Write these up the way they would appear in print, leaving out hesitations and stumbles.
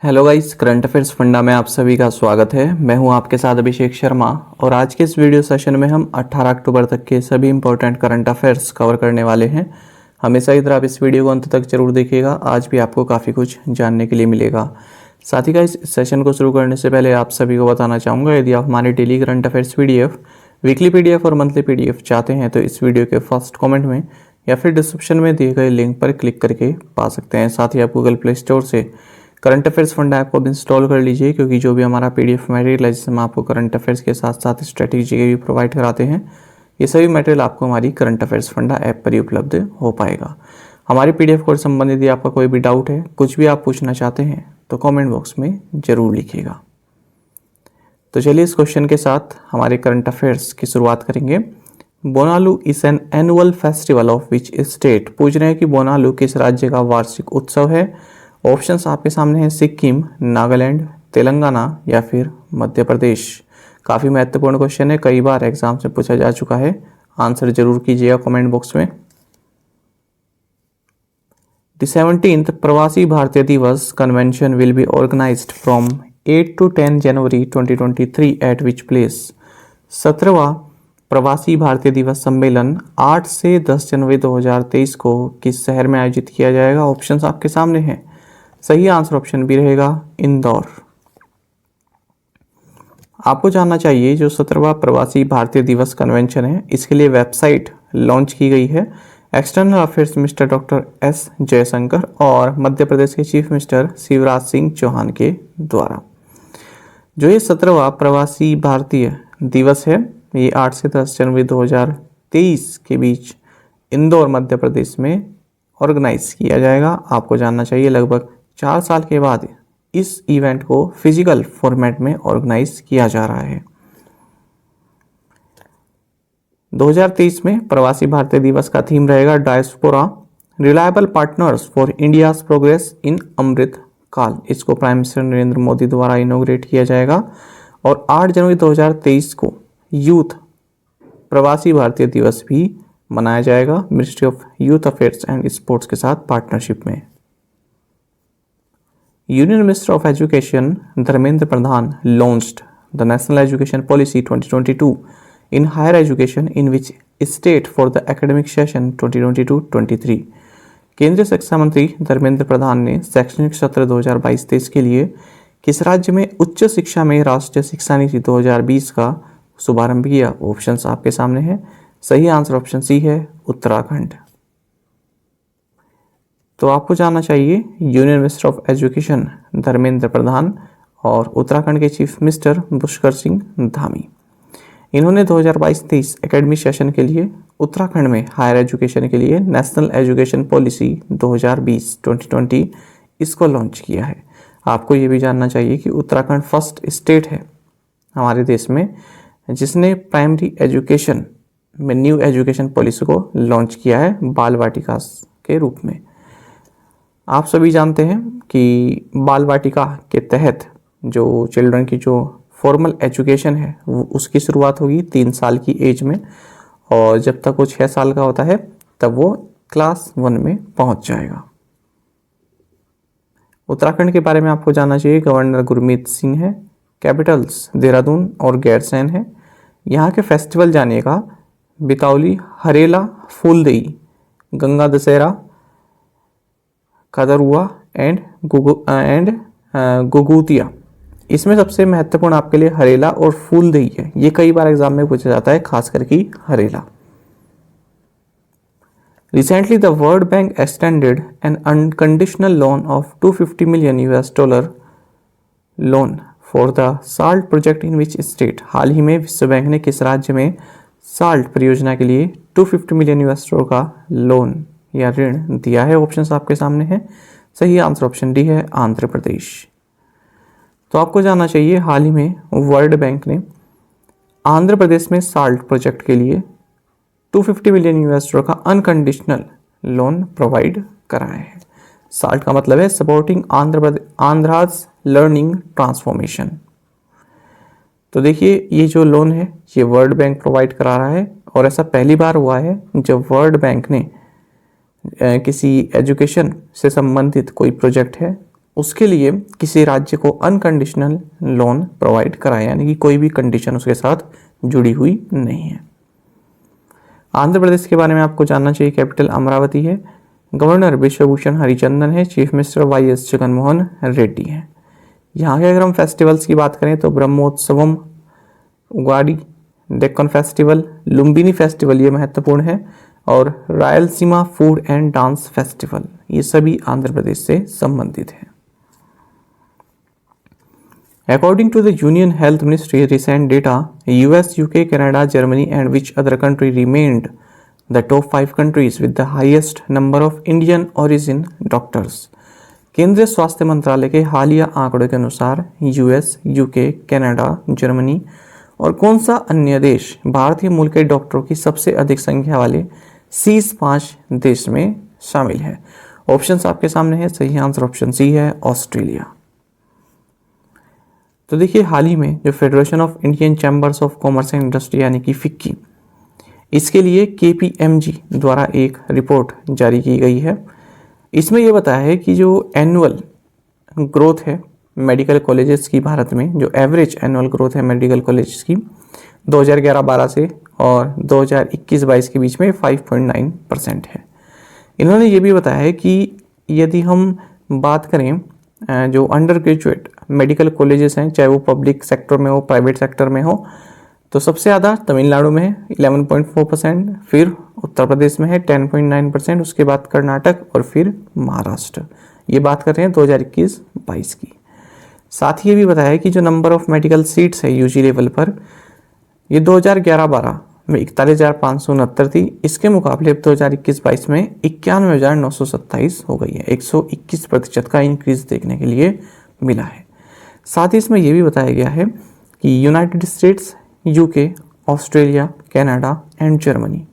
Hello guys, current affairs funda में आप सभी का स्वागत है। मैं हूं आपके साथ अभिषेक शर्मा और आज के इस वीडियो सेशन में हम 18 अक्टूबर तक के सभी इंपॉर्टेंट करंट अफेयर्स कवर करने वाले हैं। हमेशा की तरह आप इस वीडियो को अंत तक जरूर देखिएगा, आज भी आपको काफ़ी कुछ जानने के लिए मिलेगा। साथ ही गाइस, इस सेशन को शुरू करने से पहले आप सभी को बताना चाहूँगा, यदि आप हमारे daily current affairs PDF, weekly PDF और मंथली पीडीएफ चाहते हैं तो इस वीडियो के फर्स्ट कमेंट में या फिर डिस्क्रिप्शन में दिए गए लिंक पर क्लिक करके पा सकते हैं। साथ ही आप गूगल प्ले स्टोर से करंट अफेयर्स फंडा ऐप को भी इंस्टॉल कर लीजिए, क्योंकि जो भी हमारा पीडीएफ मटेरियल है जिसमें आपको करंट अफेयर्स के साथ साथ स्ट्रेटेजी के भी प्रोवाइड कराते हैं, ये सभी मटेरियल आपको हमारी करंट अफेयर्स फंडा ऐप पर ही उपलब्ध हो पाएगा। हमारे पीडीएफ कोर्स संबंधित यदि आपका कोई भी डाउट है, कुछ भी आप पूछना चाहते हैं तो कमेंट बॉक्स में ज़रूर लिखिएगा। तो चलिए इस क्वेश्चन के साथ हमारे करंट अफेयर्स की शुरुआत करेंगे। Bonalu is an annual festival of which state. पूछ रहे हैं कि बोनालू किस राज्य का वार्षिक उत्सव है। ऑप्शंस आपके सामने हैं, सिक्किम, नागालैंड, तेलंगाना या फिर मध्य प्रदेश। काफ़ी महत्वपूर्ण क्वेश्चन है, कई बार एग्जाम से पूछा जा चुका है। आंसर जरूर कीजिएगा कमेंट बॉक्स में। The 17th Pravasi Bharatiya Divas convention will be organised from 8 to 10 January 2023 at which place. 17वां प्रवासी भारतीय दिवस सम्मेलन 8 से 10 जनवरी 2023 को किस शहर में आयोजित किया जाएगा। ऑप्शंस आपके सामने हैं। सही आंसर ऑप्शन बी रहेगा, इंदौर। आपको जानना चाहिए जो 17वां प्रवासी भारतीय दिवस कन्वेंशन है, इसके लिए वेबसाइट लॉन्च की गई है external affairs minister doctor S Jaishankar और मध्य प्रदेश के चीफ मिनिस्टर शिवराज सिंह चौहान के द्वारा। जो ये 17वां प्रवासी भारतीय दिवस है, ये 8 से 10 जनवरी 2023 के बीच इंदौर मध्य प्रदेश में ऑर्गेनाइज किया जाएगा। आपको जानना चाहिए लगभग 4 साल के बाद इस इवेंट को फिजिकल फॉर्मेट में ऑर्गेनाइज किया जा रहा है। 2023 में प्रवासी भारतीय दिवस का थीम रहेगा diaspora reliable partners for India's progress in Amrit Kaal. इसको प्राइम मिनिस्टर नरेंद्र मोदी द्वारा इनॉग्रेट किया जाएगा। और 8 जनवरी 2023 को यूथ प्रवासी भारतीय दिवस भी मनाया जाएगा ministry of youth affairs and sports के साथ पार्टनरशिप में। Union minister of education Dharmendra Pradhan launched the national education policy 2022 in higher education in which state for the academic session 2022-23। केंद्रीय शिक्षा मंत्री धर्मेंद्र प्रधान ने शैक्षणिक सत्र 2022-23 के लिए किस राज्य में उच्च शिक्षा में राष्ट्रीय शिक्षा नीति 2020 का शुभारंभ किया। ऑप्शंस आपके सामने हैं। सही आंसर ऑप्शन सी है, उत्तराखंड। तो आपको जानना चाहिए union minister of education Dharmendra Pradhan और उत्तराखंड के चीफ मिनिस्टर पुष्कर सिंह धामी, इन्होंने 2022-23 एकेडमिक सेशन के लिए उत्तराखंड में हायर एजुकेशन के लिए नेशनल एजुकेशन पॉलिसी 2020-2020 इसको लॉन्च किया है। आपको ये भी जानना चाहिए कि उत्तराखंड फर्स्ट स्टेट है हमारे देश में जिसने प्राइमरी एजुकेशन में न्यू एजुकेशन पॉलिसी को लॉन्च किया है बाल वाटिका के रूप में। आप सभी जानते हैं कि बाल वाटिका के तहत जो चिल्ड्रन की जो फॉर्मल एजुकेशन है वो उसकी शुरुआत होगी 3 साल की एज में, और जब तक वो 6 साल का होता है तब वो क्लास 1 में पहुंच जाएगा। उत्तराखंड के बारे में आपको जानना चाहिए, गवर्नर गुरमीत सिंह है, कैपिटल्स देहरादून और गैरसैंण है। यहाँ के फेस्टिवल जानिएगा, बिकाउली, हरेला, फूलदेई, गंगा दशहरा, कदरुआ एंड गुगुतिया। इसमें सबसे महत्वपूर्ण आपके लिए हरेला और फूलदेई है। ये कई बार एग्जाम में पूछा जाता है, खास करके Harela. Recently the world bank extended an unconditional loan of $250 million loan for the SALT project in which state. हाल ही में विश्व बैंक ने किस राज्य में साल्ट परियोजना के लिए $250 मिलियन का लोन या ऋण दिया है। ऑप्शंस आपके सामने हैं। सही आंसर ऑप्शन डी है, आंध्र प्रदेश। तो आपको जानना चाहिए हाल ही में वर्ल्ड बैंक ने आंध्र प्रदेश में साल्ट प्रोजेक्ट के लिए $250 मिलियन का अनकंडीशनल लोन प्रोवाइड कराया है। साल्ट का मतलब है सपोर्टिंग आंध्राज लर्निंग ट्रांसफॉर्मेशन। तो देखिए ये जो लोन है ये वर्ल्ड बैंक प्रोवाइड करा रहा है, और ऐसा पहली बार हुआ है जब वर्ल्ड बैंक ने किसी एजुकेशन से संबंधित कोई प्रोजेक्ट है उसके लिए किसी राज्य को अनकंडीशनल लोन प्रोवाइड कराए, यानी कि कोई भी कंडीशन उसके साथ जुड़ी हुई नहीं है। आंध्र प्रदेश के बारे में आपको जानना चाहिए, कैपिटल अमरावती है, गवर्नर विश्वभूषण हरिचंदन है, चीफ मिनिस्टर वाई.एस. जगनमोहन रेड्डी है। यहाँ के अगर हम फेस्टिवल्स की बात करें तो ब्रह्मोत्सवम, उगाड़ी, डेक्कन फेस्टिवल, लुम्बिनी फेस्टिवल ये महत्वपूर्ण है, और Rayalaseema food and dance festival, ये सभी आंध्र प्रदेश से संबंधित हैं। According to the Union Health Ministry recent data, US, UK, Canada, Germany and which other country remained the top 5 countries with the highest number of Indian origin doctors? केंद्रीय स्वास्थ्य मंत्रालय के हालिया आंकड़ों के अनुसार यूएस, यूके, कनाडा, जर्मनी और कौन सा अन्य देश भारतीय मूल के डॉक्टरों की सबसे अधिक संख्या वाले शीर्ष 5 देश में शामिल है? ऑप्शंस आपके सामने है। सही आंसर ऑप्शन सी है, ऑस्ट्रेलिया। तो देखिए, हाल ही में जो federation of Indian chambers of commerce and industry यानी कि फिक्की, इसके लिए KPMG द्वारा एक रिपोर्ट जारी की गई है। इसमें यह बताया है कि जो एनुअल ग्रोथ है मेडिकल कॉलेजेस की भारत में, जो एवरेज एनुअल ग्रोथ है मेडिकल कॉलेजेस की 2011-12 से और 2021-22 के बीच में 5.9% है। इन्होंने ये भी बताया है कि यदि हम बात करें जो अंडर ग्रेजुएट मेडिकल कॉलेजेस हैं, चाहे वो पब्लिक सेक्टर में हो, प्राइवेट सेक्टर में हो, तो सबसे ज़्यादा तमिलनाडु में है 11.4%, फिर उत्तर प्रदेश में है 10.9%, उसके बाद कर्नाटक और फिर महाराष्ट्र। ये बात कर रहे हैं 2021-22 की। साथ ही ये भी बताया कि जो नंबर ऑफ मेडिकल सीट्स है यूजी लेवल पर, ये 2011-12 में 41,569 थी, इसके मुकाबले 2021-22 में 91,927 हो गई है। 121% का इंक्रीज देखने के लिए मिला है। साथ ही इसमें यह भी बताया गया है कि United states, UK, Australia, Canada and Germany,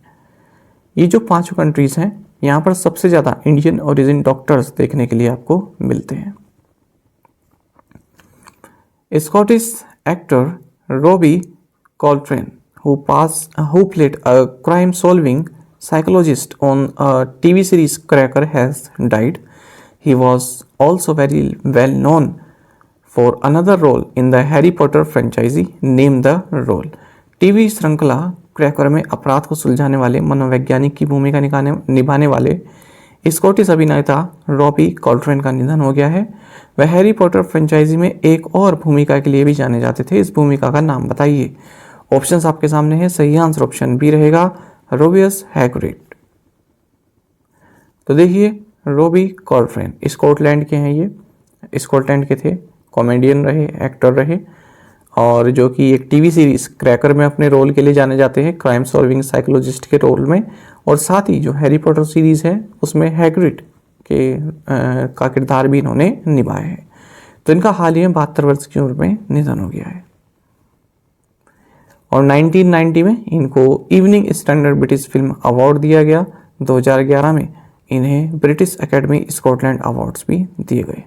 ये जो 5 कंट्रीज हैं, यहाँ पर सबसे ज़्यादा इंडियन ओरिजिन डॉक्टर्स देखने के लिए आपको मिलते हैं। Scottish actor Robbie Coltrane who played a crime-solving psychologist on a TV series Cracker has died. He was also very well known for another role in the Harry Potter franchise. Name the role. TV श्रृंखला cracker में अपराध को सुलझाने वाले मनोवैज्ञानिक की भूमिका निभाने वाले स्कॉटिश अभिनेता रॉबी कॉल्ट्रेन का निधन हो गया है। वह हैरी पॉटर फ्रेंचाइजी में एक और भूमिका के लिए भी जाने जाते थे। इस भूमिका का नाम बताइए। ऑप्शंस आपके सामने है। सही आंसर ऑप्शन बी रहेगा, रोबियस हैग्रिड। तो देखिए, रॉबी कॉल्ट्रेन स्कॉटलैंड के हैं, ये स्कॉटलैंड के थे, कॉमेडियन रहे, एक्टर रहे, और जो कि एक टीवी सीरीज क्रैकर में अपने रोल के लिए जाने जाते हैं, क्राइम सॉल्विंग साइकोलॉजिस्ट के रोल में, और साथ ही जो हैरी पॉटर सीरीज है उसमें हैग्रिड का किरदार भी इन्होंने निभाया है। तो इनका हाल ही में 72 वर्ष की उम्र में निधन हो गया है। और 1990 में इनको evening standard British film award दिया गया। 2011 में इन्हें ब्रिटिश एकेडमी स्कॉटलैंड अवार्ड्स भी दिए गए।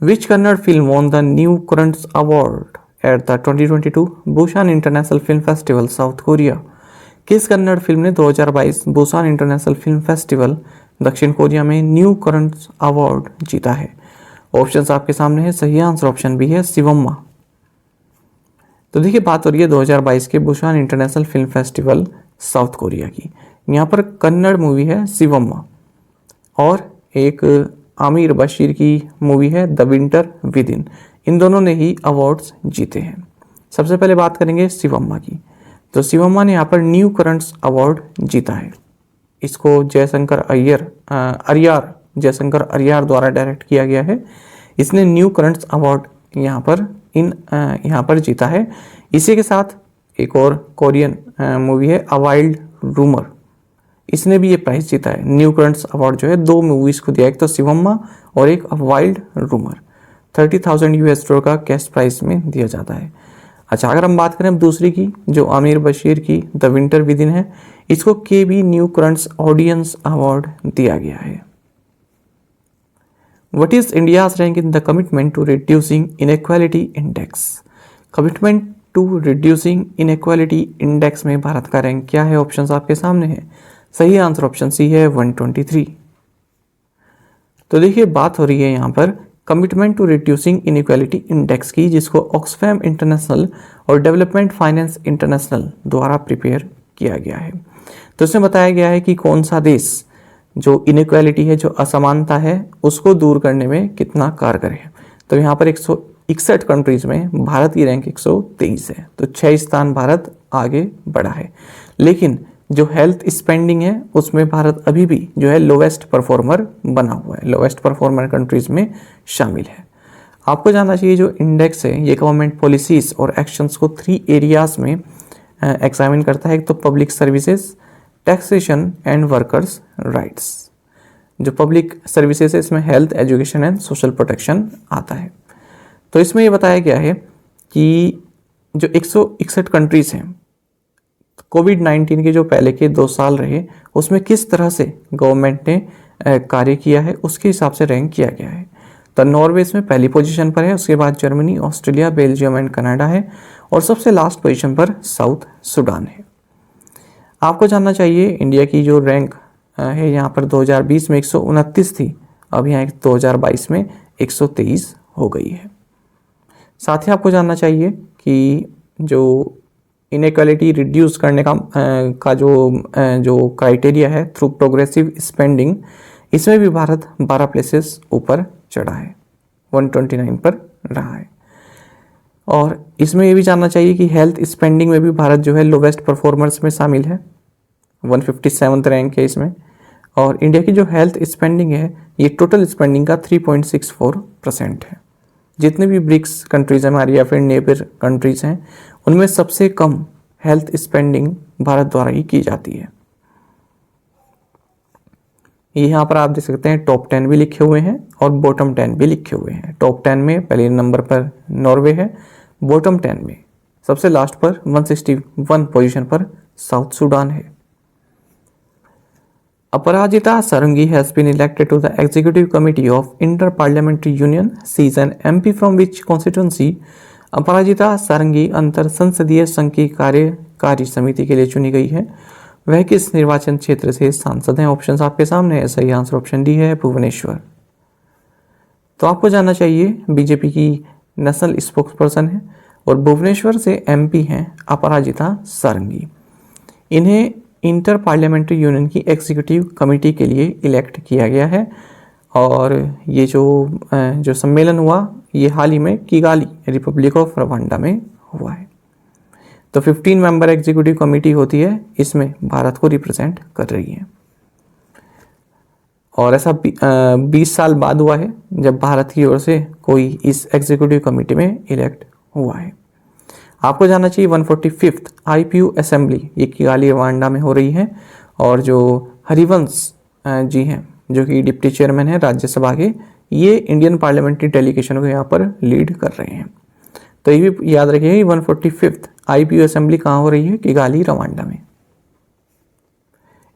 Which Kannada film won the New Currents Award at the 2022 Busan International Film Festival, South Korea? किस कन्नड़ फिल्म ने 2022 बुसान इंटरनेशनल फिल्म फेस्टिवल दक्षिण कोरिया में न्यू करंट्स अवार्ड जीता है? ऑप्शंस आपके सामने है। सही आंसर ऑप्शन बी है, शिवम्मा। तो देखिए, बात हो रही है 2022 के Busan international film festival south Korea की। यहाँ पर कन्नड़ मूवी है शिवम्मा, और एक आमिर बशीर की मूवी है द विंटर विद इन। इन दोनों ने ही अवार्ड्स जीते हैं। सबसे पहले बात करेंगे शिवम्मा की। तो शिवम्मा ने यहाँ पर न्यू करंट्स अवार्ड जीता है। इसको जयशंकर अय्यर द्वारा डायरेक्ट किया गया है। इसने न्यू करंट्स अवार्ड यहाँ पर जीता है। इसी के साथ एक और कोरियन मूवी है अ वाइल्ड रूमर, इसने भी ये प्राइज जीता है। न्यू करंट्स अवार्ड जो है 2 मूवीज को दिया, एक तो शिवम्मा और एक अ वाइल्ड रूमर। $30,000 का कैश प्राइज में दिया जाता है। अच्छा, अगर हम बात करें अब दूसरी की, जो आमिर बशीर की द विंटर विद इन है, इसको KB new currents audience award दिया गया है। What is India's rank in the commitment to reducing inequality index? Commitment to reducing inequality index में भारत का रैंक क्या है? ऑप्शंस आपके सामने है। सही आंसर ऑप्शन सी है, 123। तो देखिए बात हो रही है यहाँ पर commitment to reducing inequality index की, जिसको ऑक्सफैम इंटरनेशनल और डेवलपमेंट फाइनेंस इंटरनेशनल द्वारा प्रिपेयर किया गया है। तो इसमें बताया गया है कि कौन सा देश जो इनइक्वालिटी है, जो असमानता है, उसको दूर करने में कितना कारगर है। तो यहाँ पर 161 कंट्रीज में भारत की रैंक 123 है, तो 6 स्थान भारत आगे बढ़ा है। लेकिन जो हेल्थ स्पेंडिंग है उसमें भारत अभी भी जो है लोवेस्ट परफॉर्मर बना हुआ है, लोवेस्ट परफॉर्मर कंट्रीज में शामिल है। आपको जानना चाहिए जो इंडेक्स है ये गवर्नमेंट पॉलिसीज और एक्शंस को 3 एरियाज में एग्जामिन करता है। एक तो public services, taxation and workers rights. जो पब्लिक सर्विसेज है इसमें health, education and social protection आता है। तो इसमें ये बताया गया है कि जो 161 कंट्रीज हैं, कोविड-19 के जो पहले के 2 साल रहे उसमें किस तरह से गवर्नमेंट ने कार्य किया है उसके हिसाब से रैंक किया गया है। तो नॉर्वे इसमें पहली पोजीशन पर है, उसके बाद Germany, Australia, Belgium and Canada है, और सबसे लास्ट पोजीशन पर साउथ सुडान है। आपको जानना चाहिए इंडिया की जो रैंक है यहाँ पर 2020 में 129 थी, अब यहाँ 2022 में 123 हो गई है। साथ ही आपको जानना चाहिए कि जो इनइक्वालिटी रिड्यूस करने का जो क्राइटेरिया है थ्रू प्रोग्रेसिव स्पेंडिंग, इसमें भी भारत 12 प्लेसेस ऊपर चढ़ा है, 129 पर रहा है। और इसमें ये भी जानना चाहिए कि हेल्थ स्पेंडिंग में भी भारत जो है लोवेस्ट परफॉर्मर्स में शामिल है, 157th रैंक है इसमें। और इंडिया की जो हेल्थ स्पेंडिंग है ये टोटल स्पेंडिंग का 3.64% है। जितने भी ब्रिक्स कंट्रीज हमारी या फिर नेबर कंट्रीज हैं उनमें सबसे कम हेल्थ स्पेंडिंग भारत द्वारा ही की जाती है। यहाँ पर आप देख सकते हैं टॉप 10 भी लिखे हुए हैं और बॉटम 10 भी लिखे हुए हैं। टॉप 10 में पहले नंबर पर नॉर्वे है, बॉटम 10 में सबसे लास्ट पर 161 पोजीशन पर साउथ सुडान है। अपराजिता सारंगी has been elected to the executive committee of Inter-Parliamentary Union season MP from which constituency? अपराजिता सारंगी अंतर संसदीय संघ की कार्यकारी समिति के लिए चुनी गई है। वह किस निर्वाचन क्षेत्र से सांसद हैं? ऑप्शंस आपके सामने है, सही आंसर ऑप्शन डी है, भुवनेश्वर। तो आपको जानना चाहिए बीजेपी की नेशनल स्पोक्सपर्सन है और भुवनेश्वर से एमपी हैं अपराजिता सारंगी। इन्हें इंटर पार्लियामेंट्री यूनियन की एग्जीक्यूटिव कमेटी के लिए इलेक्ट किया गया है और ये जो सम्मेलन हुआ ये हाल ही में किगाली रिपब्लिक ऑफ रवांडा में हुआ है। तो 15 मेंबर एग्जीक्यूटिव कमेटी होती है, इसमें भारत को रिप्रेजेंट कर रही है और ऐसा 20 साल बाद हुआ है जब भारत की ओर से कोई इस एग्जीक्यूटिव कमेटी में इलेक्ट हुआ है। आपको जानना चाहिए 145th IPU असेंबली ये किगाली रवांडा में हो रही है और जो हरिवंश जी हैं जो कि डिप्टी चेयरमैन है राज्यसभा के, ये इंडियन पार्लियामेंट्री डेलीगेशन को यहाँ पर लीड कर रहे हैं। तो ये भी याद रखिए 145th IPU असेंबली कहाँ हो रही है? किगाली रवांडा में।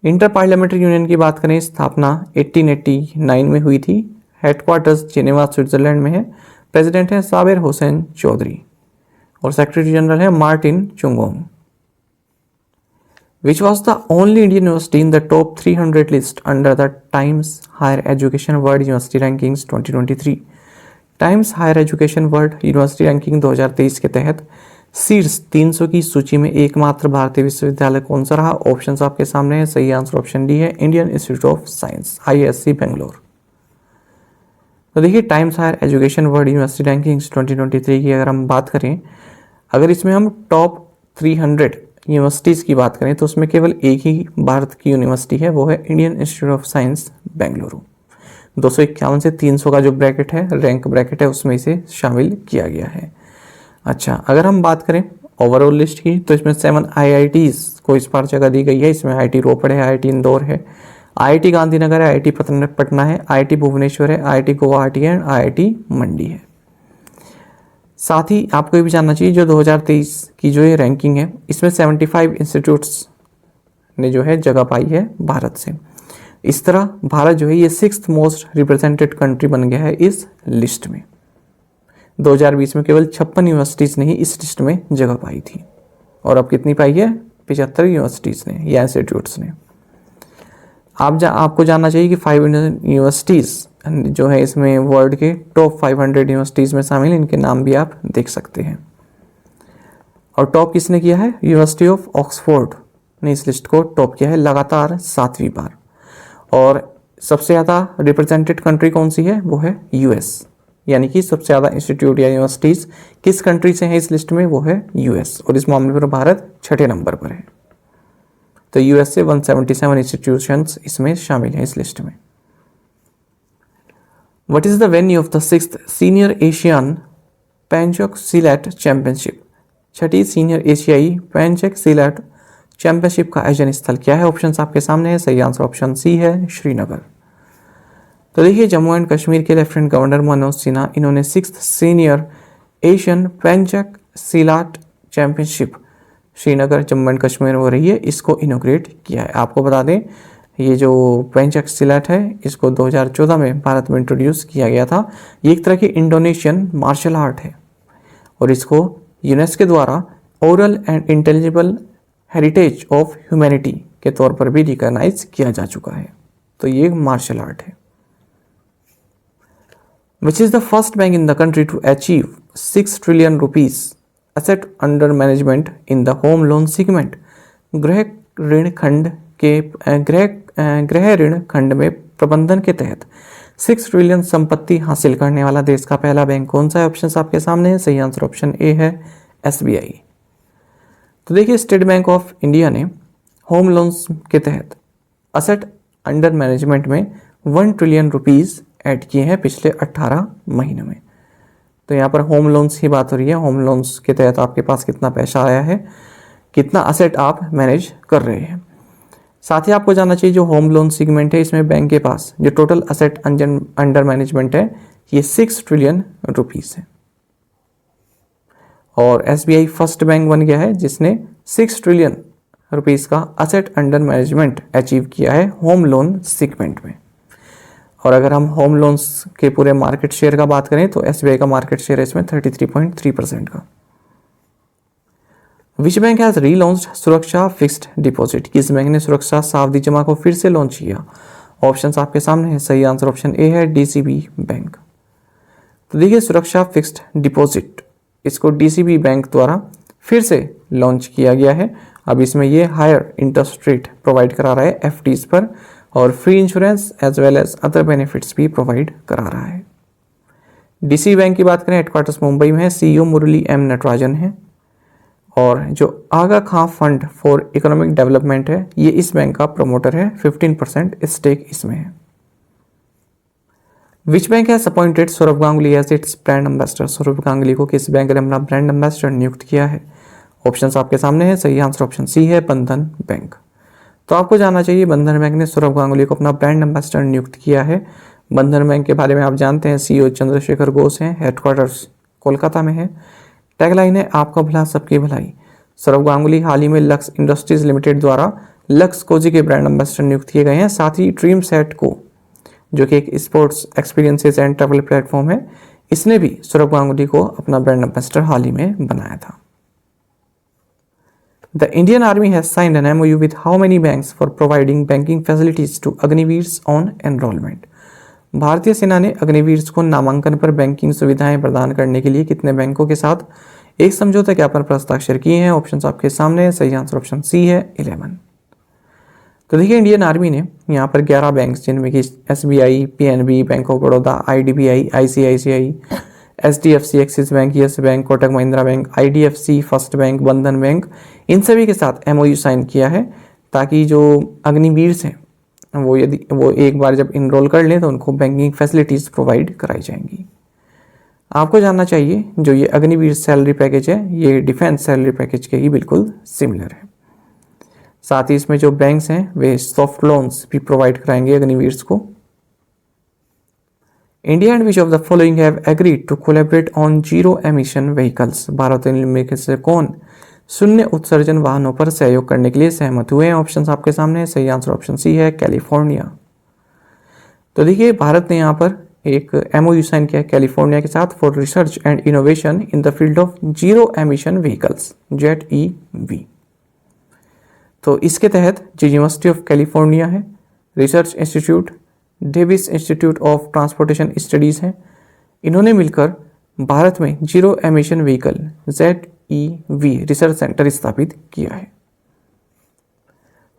इंटर पार्लियामेंट्री यूनियन की बात करें, स्थापना 1889 में हुई थी। हेडक्वार्टर्स जिनेवा स्विट्जरलैंड में है। प्रेसिडेंट है साबिर हुसैन चौधरी और सेक्रेटरी जनरल है Martin चुंगोंग। Which was the only Indian university in the top 300 list under the Times Higher Education World University Rankings 2023? Times Higher Education World University Ranking 2023 के तहत शीर्ष 300 की सूची में एकमात्र भारतीय विश्वविद्यालय कौन सा रहा? ऑप्शंस आपके सामने है, सही आंसर ऑप्शन डी है, Indian Institute of Science IISc Bangalore. तो देखिए Times Higher Education World University Rankings 2023 की अगर हम बात करें, अगर इसमें हम टॉप 300 यूनिवर्सिटीज़ की बात करें तो उसमें केवल एक ही भारत की यूनिवर्सिटी है, वो है Indian Institute of science Bengaluru. 251 से 300 का जो ब्रैकेट है, रैंक ब्रैकेट है, उसमें इसे शामिल किया गया है। अच्छा, अगर हम बात करें ओवरऑल लिस्ट की तो इसमें 7 IITs को इस बार जगह दी गई है। इसमें IIT रोपड़ है, IIT इंदौर है, IIT गांधीनगर है, IIT पटना है, IIT भुवनेश्वर है, IIT गुवाहाटी है, IIT मंडी है। साथ ही आपको ये भी जानना चाहिए जो 2023 की जो ये रैंकिंग है इसमें 75 इंस्टीट्यूट्स ने जो है जगह पाई है भारत से। इस तरह भारत जो है ये 6th मोस्ट रिप्रेजेंटेड कंट्री बन गया है इस लिस्ट में। 2020 में केवल 56 यूनिवर्सिटीज़ ने ही इस लिस्ट में जगह पाई थी और अब कितनी पाई है? 75 यूनिवर्सिटीज़ ने या इंस्टीट्यूट्स ने। आपको जानना चाहिए कि 5 यूनिवर्सिटीज़ जो है इसमें वर्ल्ड के टॉप 500 यूनिवर्सिटीज़ में शामिल, इनके नाम भी आप देख सकते हैं। और टॉप किसने किया है? यूनिवर्सिटी ऑफ ऑक्सफोर्ड ने इस लिस्ट को टॉप किया है लगातार 7वीं बार। और सबसे ज़्यादा रिप्रेजेंटेड कंट्री कौन सी है? वो है यूएस, यानी कि सबसे ज़्यादा इंस्टीट्यूट या यूनिवर्सिटीज़ किस कंट्री से हैं इस लिस्ट में? वो है यूएस। और इस मामले पर भारत 6ठे नंबर पर है। तो यूएस से 177 इंस्टीट्यूशंस इसमें शामिल हैं इस लिस्ट में। What is the venue of the 6th Senior Asian pencak silat championship? छठी सीनियर एशियाई पेंचोक सिलेट चैंपियनशिप का आयोजन स्थल क्या है? ऑप्शंस आपके सामने है। सही आंसर ऑप्शन सी है, श्रीनगर। तो देखिए, जम्मू एंड कश्मीर के लेफ्टिनेंट गवर्नर मनोज सिन्हा, इन्होंने 6th senior Asian pencak silat championship Srinagar Jammu and Kashmir में हो रही है, इसको इनोग्रेट किया है। आपको बता दें, ये जो पेंचोक सिलेट है इसको 2014 में भारत में इंट्रोड्यूस किया गया था। ये एक तरह की इंडोनेशियन मार्शल आर्ट है और इसको यूनेस्को द्वारा oral and intelligible heritage of humanity के तौर पर भी रिकॉग्नाइज किया जा चुका है। तो ये मार्शल आर्ट है। Which is the first bank in the country to achieve 6 trillion rupees asset under management in the home loan segment? गृह ऋण खंड में प्रबंधन के तहत 6 ट्रिलियन संपत्ति हासिल करने वाला देश का पहला बैंक कौन सा है? ऑप्शंस आपके सामने है। सही आंसर ऑप्शन ए है, एसबीआई। तो देखिए, स्टेट बैंक ऑफ इंडिया ने होम लोन्स के तहत असेट अंडर मैनेजमेंट में 1 ट्रिलियन रुपीस ऐड किए हैं पिछले 18 महीनों में। तो यहाँ पर होम लोन्स की बात हो रही है। होम लोन्स के तहत आपके पास कितना पैसा आया है, कितना असेट आप मैनेज कर रहे हैं। साथ ही आपको जानना चाहिए, जो होम लोन सेगमेंट है इसमें बैंक के पास जो टोटल असेट अंडर मैनेजमेंट है ये 6 ट्रिलियन रुपीस है। और एसबीआई फर्स्ट बैंक बन गया है जिसने 6 ट्रिलियन रुपीस का असेट अंडर मैनेजमेंट अचीव किया है होम लोन सेगमेंट में। और अगर हम होम लोन्स के पूरे मार्केट शेयर का बात करें तो एसबीआई का मार्केट शेयर है इसमें 33.3% का। विच बैंक हैज रीलॉन्च्ड सुरक्षा फिक्स्ड डिपॉजिट? किस बैंक ने सुरक्षा सावधि जमा को फिर से लॉन्च किया? ऑप्शंस आपके सामने है। सही आंसर ऑप्शन ए है, डीसीबी बैंक। तो देखिए, सुरक्षा फिक्स्ड डिपॉजिट इसको डीसीबी बैंक द्वारा फिर से लॉन्च किया गया है। अब इसमें ये हायर इंटरेस्ट रेट प्रोवाइड करा रहा है एफडीज पर और free insurance as well as other benefits भी प्रोवाइड करा रहा है। डीसीबी बैंक की बात करें, हेडक्वार्टर्स मुंबई में है, सीईओ मुरली एम नटराजन है। और जो आगा खां फंड फॉर इकोनॉमिक डेवलपमेंट है ये इस बैंक का प्रमोटर है, 15% स्टेक इसमें है। Which bank has appointed Sourav Ganguly as its brand ambassador? Sourav Ganguly को किस बैंक ने अपना ब्रांड एम्बेसडर नियुक्त किया है? ऑप्शंस आपके सामने है। सही आंसर ऑप्शन सी है, बंधन बैंक। तो आपको जानना चाहिए, बंधन बैंक ने सौरभ गांगुली को अपना ब्रांड एम्बेसडर नियुक्त किया है। बंधन बैंक के बारे में आप जानते हैं, सीईओ चंद्रशेखर घोष हैं, हेडक्वार्टर्स कोलकाता में है। टैगलाइन है, आपका भला सबकी भलाई। सौरभ गांगुली हाल ही में लक्स इंडस्ट्रीज लिमिटेड द्वारा लक्स कोजी के ब्रांड एम्बेसडर नियुक्त किए गए हैं। साथ ही ड्रीम सेट को, जो कि एक sports experiences and travel platform है, इसने भी सौरभ गांगुली को अपना ब्रांड एम्बेसडर हाल ही में बनाया था। The Indian army has signed an MoU with how many banks for providing banking facilities to Agniveers on enrolment? भारतीय सेना ने अग्निवीर्स को नामांकन पर बैंकिंग सुविधाएं प्रदान करने के लिए कितने बैंकों के साथ एक समझौता ज्ञापन पर हस्ताक्षर किए हैं? ऑप्शंस आपके सामने है। सही आंसर ऑप्शन सी है, 11। तो देखिए, इंडियन आर्मी ने यहाँ पर 11 बैंक जिनमें कि SBI, PNB, bank of Baroda, IDBI, ICICI, HDFC, axis bank, yes bank, Kotak Mahindra bank, IDFC, first bank, बंधन बैंक, इन सभी के साथ एमओयू साइन किया है ताकि जो अग्निवीर हैं वो यदि वो एक बार जब इनरोल कर लें तो उनको बैंकिंग फैसिलिटीज़ प्रोवाइड कराई जाएंगी। आपको जानना चाहिए, जो ये अग्निवीर सैलरी पैकेज है ये डिफेंस सैलरी पैकेज के ही बिल्कुल सिमिलर है। साथ ही इसमें जो बैंक्स हैं वे सॉफ्ट लोन्स भी प्रोवाइड कराएंगे अग्निवीर्स को। India and which of the following have agreed to collaborate on zero emission vehicles? Bharat और इनमें से कौन शून्य उत्सर्जन वाहनों पर सहयोग करने के लिए सहमत हुए हैं? ऑप्शंस आपके सामने है। सही आंसर ऑप्शन सी है, कैलिफोर्निया। तो देखिए, भारत ने यहाँ पर एक एमओयू साइन किया है कैलिफोर्निया के साथ for research and innovation in the field of zero emission vehicles, JEV। तो इसके तहत जो यूनिवर्सिटी ऑफ कैलिफोर्निया है, research institute Davis institute of transportation studies हैं, इन्होंने मिलकर भारत में zero emission vehicle ZEV research centre स्थापित किया है।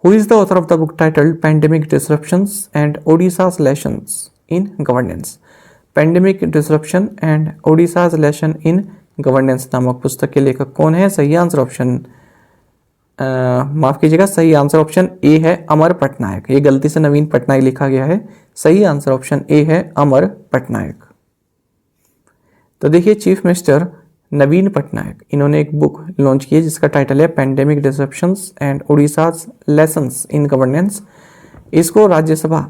Who is the author of the book titled pandemic disruptions and Odisha's lessons in governance? Pandemic disruption and Odisha's lesson in governance नामक पुस्तक के लेखक कौन है? सही आंसर ऑप्शन माफ कीजिएगा, सही आंसर ऑप्शन ए है अमर पटनायक। ये गलती से नवीन पटनायक लिखा गया है, सही आंसर ऑप्शन ए है अमर पटनायक। तो देखिए चीफ मिनिस्टर नवीन पटनायक, इन्होंने एक बुक लॉन्च की है जिसका टाइटल है pandemic disruptions and Odisha's lessons in governance. इसको राज्यसभा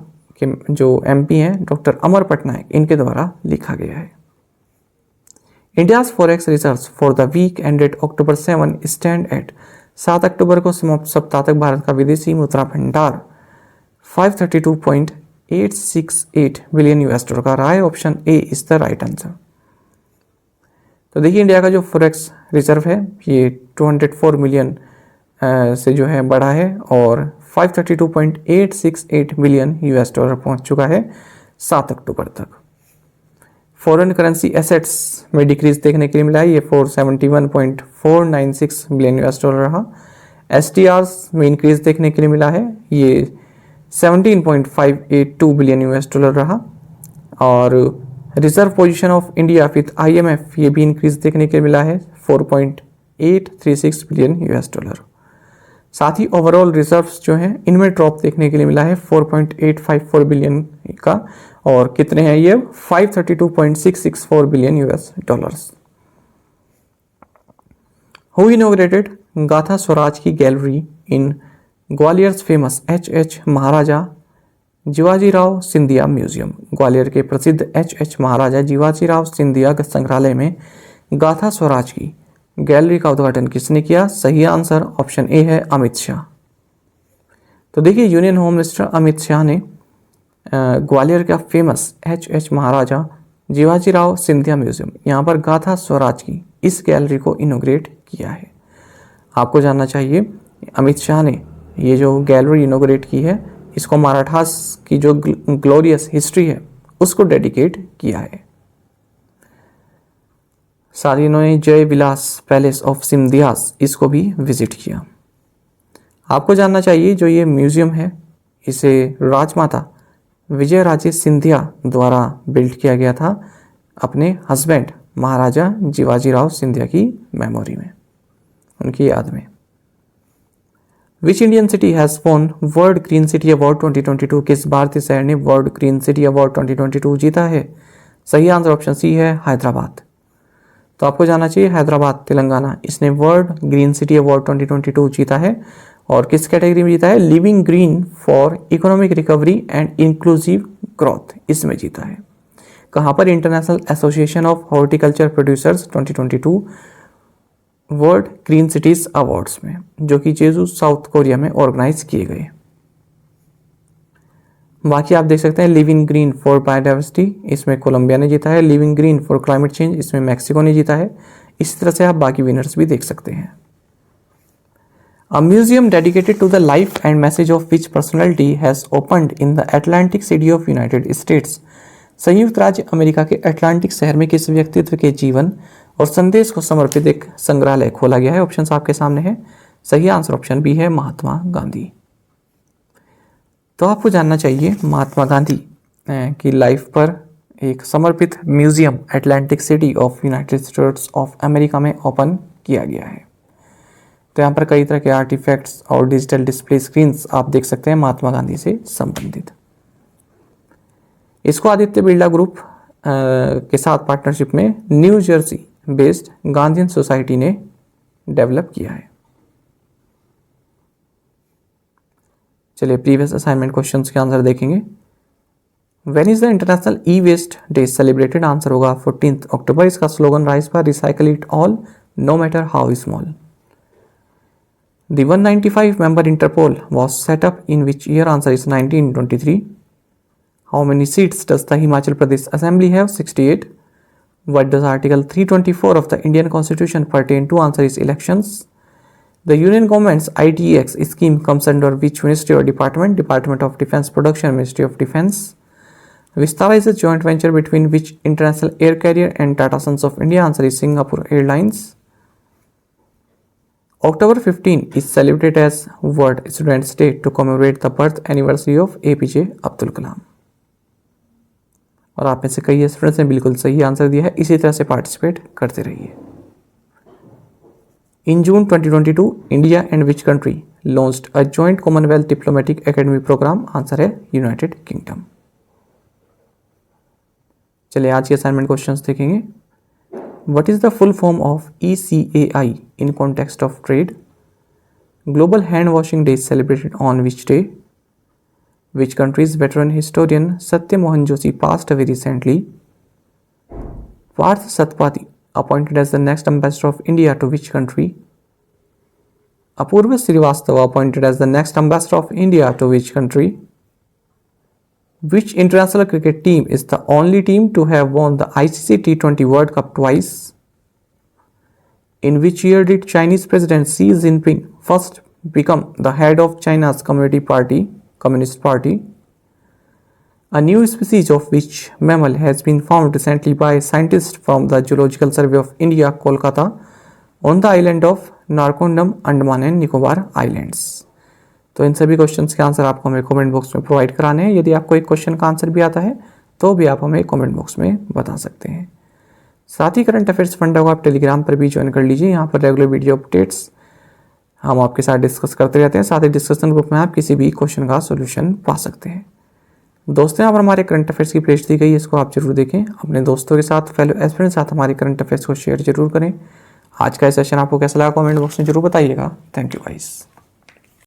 के जो MP हैं डॉक्टर अमर पटनायक, इनके द्वारा लिखा गया है। India's forex reserves for the week ended October 7 stand at 7 अक्टूबर को समाप्त सप्ताह तक भारत का विदेशी मुद्रा भंडार 532.868 बिलियन US डॉलर का रहा है। Option A is the right answer. तो देखिए इंडिया का जो फॉरेक्स रिजर्व है ये 204 मिलियन से जो है बढ़ा है और 532.868 बिलियन US डॉलर पहुंच चुका है 7 अक्टूबर तक। फॉरेन करेंसी एसेट्स में डिक्रीज देखने के लिए मिला है, ये 471.496 बिलियन US डॉलर रहा। STRs में इंक्रीज देखने के लिए मिला है, ये 17.582 बिलियन US डॉलर रहा। और reserve position of India with IMF ये भी इंक्रीज देखने के लिए मिला है 4.836 बिलियन US डॉलर। साथ ही ओवरऑल रिजर्व्स जो हैं इनमें ड्रॉप देखने के लिए मिला है 4.854 बिलियन का, और कितने हैं ये 532.664 billion US dollars. Who inaugurated गाथा स्वराज की गैलरी इन ग्वालियर्स फेमस HH महाराजा जीवाजीराव सिंधिया म्यूजियम? ग्वालियर के प्रसिद्ध HH महाराजा जीवाजीराव सिंधिया संग्रहालय में गाथा स्वराज की गैलरी का उद्घाटन किसने किया? सही आंसर ऑप्शन ए है अमित शाह। तो देखिए union home minister Amit Shah ने ग्वालियर का फेमस HH महाराजा जीवाजीराव सिंधिया म्यूजियम, यहाँ पर गाथा स्वराज की इस गैलरी को इनोग्रेट किया है। आपको जानना चाहिए अमित शाह ने ये जो गैलरी इनोग्रेट की है इसको मराठास की जो ग्लोरियस हिस्ट्री है उसको डेडिकेट किया है। साथ ही इन्होंने जय विलास पैलेस ऑफ सिंधियास इसको भी विजिट किया। आपको जानना चाहिए जो ये म्यूजियम है इसे राजमाता विजय राजे सिंधिया द्वारा बिल्ड किया गया था अपने हस्बैंड महाराजा जीवाजीराव सिंधिया की मेमोरी में, उनकी याद में। Which Indian city has won world green city award 2022? किस भारतीय शहर ने वर्ल्ड ग्रीन सिटी अवार्ड 2022 जीता है? सही आंसर ऑप्शन सी है हैदराबाद। तो आपको जानना चाहिए हैदराबाद तेलंगाना, इसने वर्ल्ड ग्रीन सिटी अवार्ड 2022 जीता है और किस कैटेगरी में जीता है? Living green for economic recovery and inclusive growth, इसमें जीता है। कहाँ पर? International association of horticulture producers 2022 world green cities awards में, जो कि जेजू साउथ कोरिया में ऑर्गेनाइज किए गए। बाकी आप देख सकते हैं लिविंग ग्रीन फॉर बायोडाइवर्सिटी, इसमें कोलंबिया ने जीता है। Living green for climate change, इसमें मैक्सिको ने जीता है। इसी तरह से आप बाकी विनर्स भी देख सकते हैं। A museum dedicated to the life and message of which personality has opened in the Atlantic City of United States? संयुक्त राज्य अमेरिका के अटलांटिक शहर में किस व्यक्तित्व के जीवन और संदेश को समर्पित एक संग्रहालय खोला गया है? ऑप्शन आपके सामने है, सही आंसर ऑप्शन बी है महात्मा गांधी। तो आपको जानना चाहिए महात्मा गांधी की लाइफ पर एक समर्पित museum Atlantic City of United states of America में ओपन किया गया है। तो यहाँ पर कई तरह के आर्टिफैक्ट्स और डिजिटल डिस्प्ले स्क्रीन्स आप देख सकते हैं महात्मा गांधी से संबंधित। इसको आदित्य बिरला ग्रुप के साथ पार्टनरशिप में New Jersey based Gandhian society ने डेवलप किया है। चलिए प्रीवियस असाइनमेंट क्वेश्चंस के आंसर देखेंगे। When is the international e waste day celebrated? Answer होगा 14 अक्टूबर। इसका स्लोगन राइज पर recycle it all no matter how small. The 195 member Interpol was set up in which year? Answer is 1923. How many seats does the Himachal Pradesh Assembly have? 68. What does Article 324 of the Indian Constitution pertain to? Answer is elections. The Union Government's ITEX scheme comes under which ministry or department? Department of Defense Production, Ministry of Defense. Vistara is a joint venture between which international air carrier and Tata Sons of India? Answer is Singapore Airlines. October 15 is celebrated as World Students Day to commemorate the birth anniversary of APJ Abdul Kalam. और आप में से कई students ने बिल्कुल सही answer दिया है, इसी तरह से पार्टिसिपेट करते रहिए। In June 2022, India and which country launched a joint Commonwealth Diplomatic Academy program? Answer है यूनाइटेड किंगडम। चलिए आज के असाइनमेंट क्वेश्चंस देखेंगे। What is the full form of ECAI in context of trade? Global Hand Washing Day is celebrated on which day? Which country's veteran historian Satya Mohan Joshi passed away recently? Parth Satpathy appointed as the next ambassador of India to which country? Apurva Srivastava appointed as the next ambassador of India to which country? Which international cricket team is the only team to have won the ICC T20 World Cup twice? In which year did Chinese President Xi Jinping first become the head of China's Communist Party? A new species of which mammal has been found recently by scientists from the Zoological Survey of India, Kolkata, on the island of Narcondam, Andaman and Nicobar Islands. तो इन सभी questions के answer आपको हमें comment box में provide कराने हैं। यदि आपको एक क्वेश्चन का आंसर भी आता है तो भी आप हमें कमेंट बॉक्स में बता सकते हैं। साथ ही करंट अफेयर्स फंडा को आप टेलीग्राम पर भी ज्वाइन कर लीजिए। यहाँ पर रेगुलर वीडियो अपडेट्स हम आपके साथ डिस्कस करते रहते हैं। साथ ही डिस्कशन ग्रुप में आप किसी भी क्वेश्चन का सोल्यूशन पा सकते हैं। दोस्तों, यहाँ पर हमारे करंट अफेयर्स की प्लेलिस्ट दी गई है, इसको आप जरूर देखें। अपने दोस्तों के साथ, फेलो एस्पिरेंट्स के साथ हमारे करंट अफेयर्स को शेयर जरूर करें। आज का सेशन आपको कैसा लगा कमेंट बॉक्स में जरूर बताइएगा। Thank you guys.